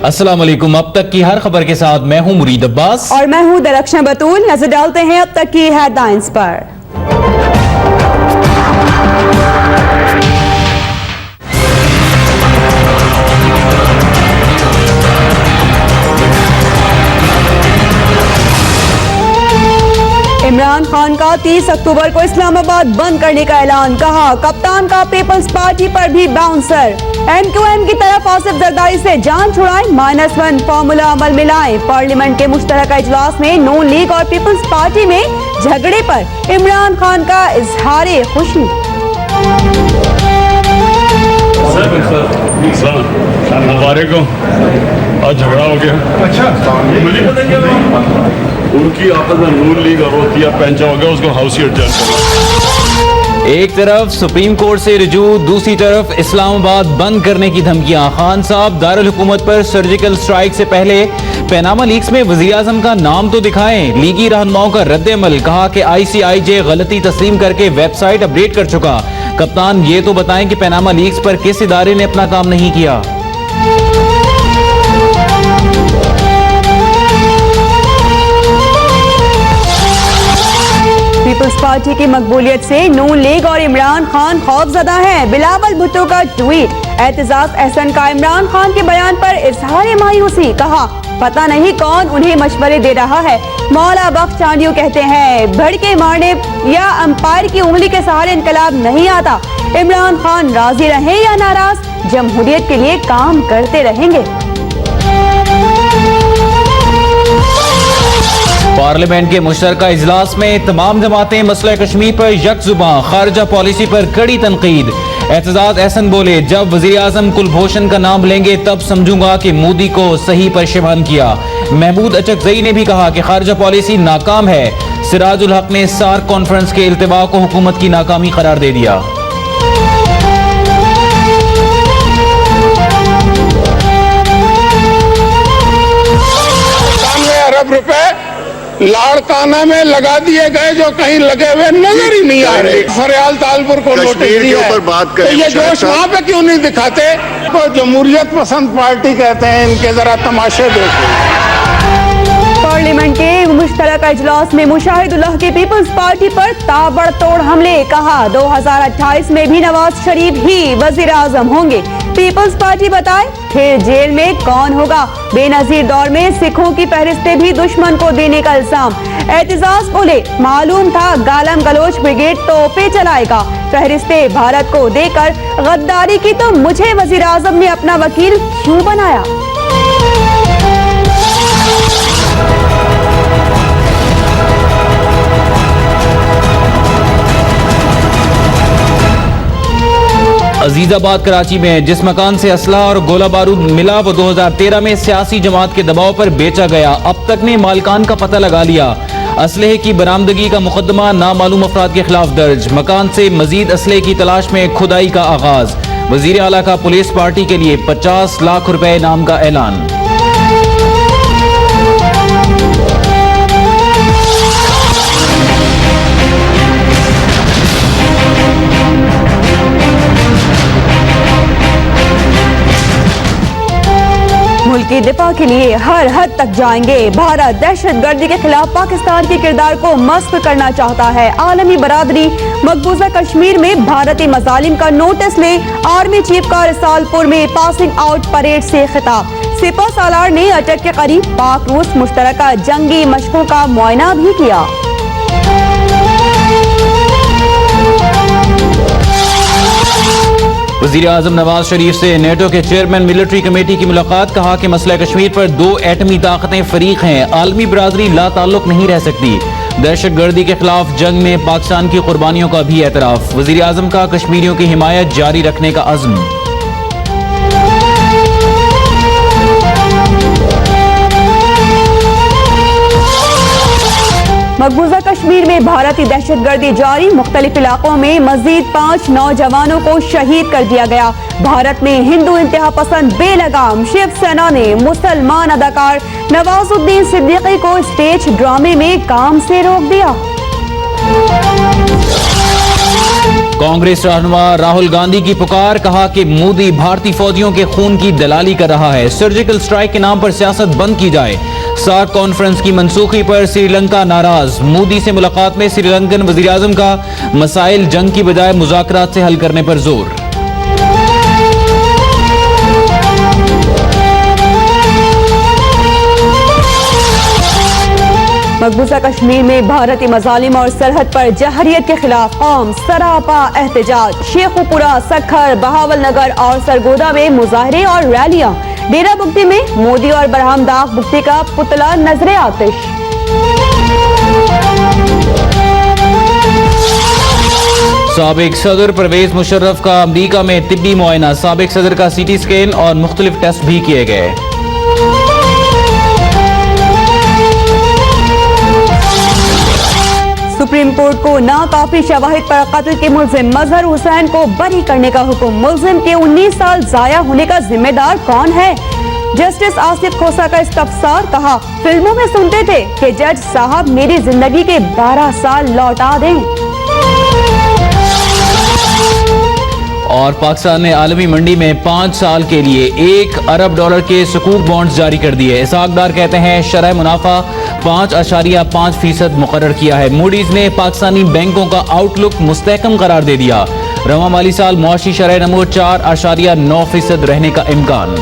अस्सलाम वालेकुम। अब तक की हर खबर के साथ मैं हूं मुरीद अब्बास और मैं हूं दरख्शां बतूल। नजर डालते हैं अब तक की हेडलाइंस पर। इमरान खान का 30 अक्टूबर को इस्लामाबाद बंद करने का ऐलान। कहा कप्तान का पीपल्स पार्टी पर भी बाउंसर। MQM की तरफ आसिफ जरदारी से जान छुड़ाएं, -1 फार्मूला अमल में लाएं। पार्लियामेंट के मुश्तरका इजलास में नून लीग और पीपल्स पार्टी में झगड़े पर इमरान खान का इजहार खुशी। मुबारक हो, आज झगड़ा हो गया। अच्छा, मुझे पता क्या उनकी आपस में नून लीग और रोतिया पेंचा हो गया, उसको हाउस एडजस्ट। एक तरफ सुप्रीम कोर्ट से रुजू, दूसरी तरफ इस्लामाबाद बंद करने की धमकियां। खान साहब दारुल हुकूमत पर सर्जिकल स्ट्राइक से पहले पैनामा लीक्स में वज़ीर आज़म का नाम तो दिखाएं। लीगी रहनुमाओं का रद्द-ए-अमल। कहा कि ICIJ गलती तस्लीम करके वेबसाइट अपडेट कर चुका। कप्तान ये तो बताएं कि पैनामा लीक्स पर किस इदारे ने अपना काम नहीं किया। पीपल्स पार्टी की मकबूलियत से नून लीग और इमरान खान खौफजदा हैं। बिलावल भुट्टो का ट्वीट। एतजाज अहसन का इमरान खान के बयान पर इजहार मायूसी। कहा पता नहीं कौन उन्हें मशवरे दे रहा है। मौला बख्श चांडियो कहते हैं भड़के मारने या अंपायर की उंगली के सहारे इनकलाब नहीं आता। इमरान खान राजी रहे या नाराज, जमहूरियत के लिए काम करते रहेंगे। पार्लियामेंट के मुश्तरका इजलास में तमाम जमातें मसला कश्मीर पर यकजुबां। खारजा पॉलिसी पर कड़ी तनकीद। एतजाज अहसन बोले जब वज़ीर आज़म कुलभूषण का नाम लेंगे तब समझूंगा कि मोदी को सही परेशान किया। महमूद अचकजई ने भी कहा कि खारजा पॉलिसी नाकाम है। सिराजुल हक ने सार्क कॉन्फ्रेंस के इल्तिवा को हुकूमत की नाकामी करार दे दिया। अरब रुपए लाड़काना में लगा दिए गए जो कहीं लगे हुए नजर ही नहीं आ रहे। फरियाल तालपुर को नोटिस दिया है, तो ये जोश वहाँ पे क्यों नहीं दिखाते? तो जमहूरियत पसंद पार्टी कहते हैं, इनके जरा तमाशे देखो। पार्लियामेंट के मुश्तरका इजलास में मुशाहिदुल्लाह की पीपल्स पार्टी पर ताबड़तोड़ हमले। कहा 2028 में भी नवाज शरीफ ही वजीर आजम होंगे। पीपल्स पार्टी बताए फिर जेल में कौन होगा। बेनजीर दौर में सिखों की फहरिस्तें भी दुश्मन को देने का इल्जाम। एतजाज बोले मालूम था गालम गलोच ब्रिगेड तोपे चलाएगा। फहरिस्तें भारत को देकर गद्दारी की तो मुझे वजीर आजम ने अपना वकील क्यों बनाया। अजीजाबाद कराची में जिस मकान से असला और गोला बारूद मिला वो 2013 में सियासी जमात के दबाव पर बेचा गया। अब तक ने मालिकान का पता लगा लिया। असलहे की बरामदगी का मुकदमा नामालूम अफराद के खिलाफ दर्ज। मकान से मजीद असलहे की तलाश में खुदाई का आगाज। वजीर आला का पुलिस पार्टी के लिए 50 लाख रुपए इनाम का ऐलान। मुल्क की दिफा के लिए हर हद तक जाएंगे। भारत दहशतगर्दी के खिलाफ पाकिस्तान के किरदार को मस्क करना चाहता है। आलमी बरादरी मकबूजा कश्मीर में भारतीय मजालिम का नोटिस ले। आर्मी चीफ का रिसालपुर में पासिंग आउट परेड से खिताब। सिपह सालार ने अटक के करीब पाक रूस मुश्तरका जंगी मशकों का मुआयना भी किया। वज़ीर आज़म नवाज शरीफ से नेटो के चेयरमैन मिलिट्री कमेटी की मुलाकात। कहा कि मसला कश्मीर पर 2 एटमी ताकतें फरीक हैं। आलमी बरादरी ला ताल्लुक नहीं रह सकती। दहशतगर्दी के खिलाफ जंग में पाकिस्तान की कुर्बानियों का भी एतराफ। वज़ीर आज़म का कश्मीरियों की हिमायत जारी रखने का अज़्म। मकबूजा कश्मीर में भारतीय दहशतगर्दी जारी। मुख्तलिफ इलाकों में मजीद 5 नौजवानों को शहीद कर दिया गया। भारत में हिंदू इंतहा पसंद बेलगाम। शिवसेना ने मुसलमान अदाकार नवाजुद्दीन सिद्दीकी को स्टेज ड्रामे में काम से रोक दिया। कांग्रेस रहनुमा राहुल गांधी की पुकार, कहा कि मोदी भारतीय फौजियों के खून की दलाली कर रहा है, सर्जिकल स्ट्राइक के नाम पर सियासत बंद की जाए। सार्क कॉन्फ्रेंस की मनसूखी पर श्रीलंका नाराज, मोदी से मुलाकात में श्रीलंकन वजीर-ए-आज़म का मसाइल जंग की बजाय मुज़ाकरात से हल करने पर जोर। मकबूजा कश्मीर में भारतीय मजालिम और सरहद पर जहरियत के खिलाफ कौम सरापा एहतजाज, शेखुपुरा, सखर, बहावल नगर और सरगोदा में मुजाहरे और रैलियां। डेरा बुगटी में मोदी और बरहमदाग बुगटी का पुतला नजरे आतिश। साबिक सदर परवेज मुशर्रफ का अमरीका में तिब्बी मुआयना, साबिक सदर का सीटी स्कैन और मुख्तलिफ टेस्ट भी किए गए। सुप्रीम कोर्ट को नाकाफी शवाहिद पर कत्ल के मुल्जिम मजहर हुसैन को बरी करने का हुक्म, मुल्जिम के 19 साल जाया होने का जिम्मेदार कौन है? जस्टिस आसिफ खोसा का इस्तफसार, कहा फिल्मों में सुनते थे कि जज साहब मेरी जिंदगी के 12 साल लौटा दें। और पाकिस्तान ने आलमी मंडी में 5 साल के लिए $1 अरब के सुकूक बॉन्ड्स जारी कर दिए। इसाकदार कहते हैं शरह मुनाफा 5.5% मुकर्रर किया है। मूडीज ने पाकिस्तानी बैंकों का आउटलुक मुस्तहकम करार दे दिया। रवा माली साल मुआशी शरह नमो 4.9% रहने का इम्कान।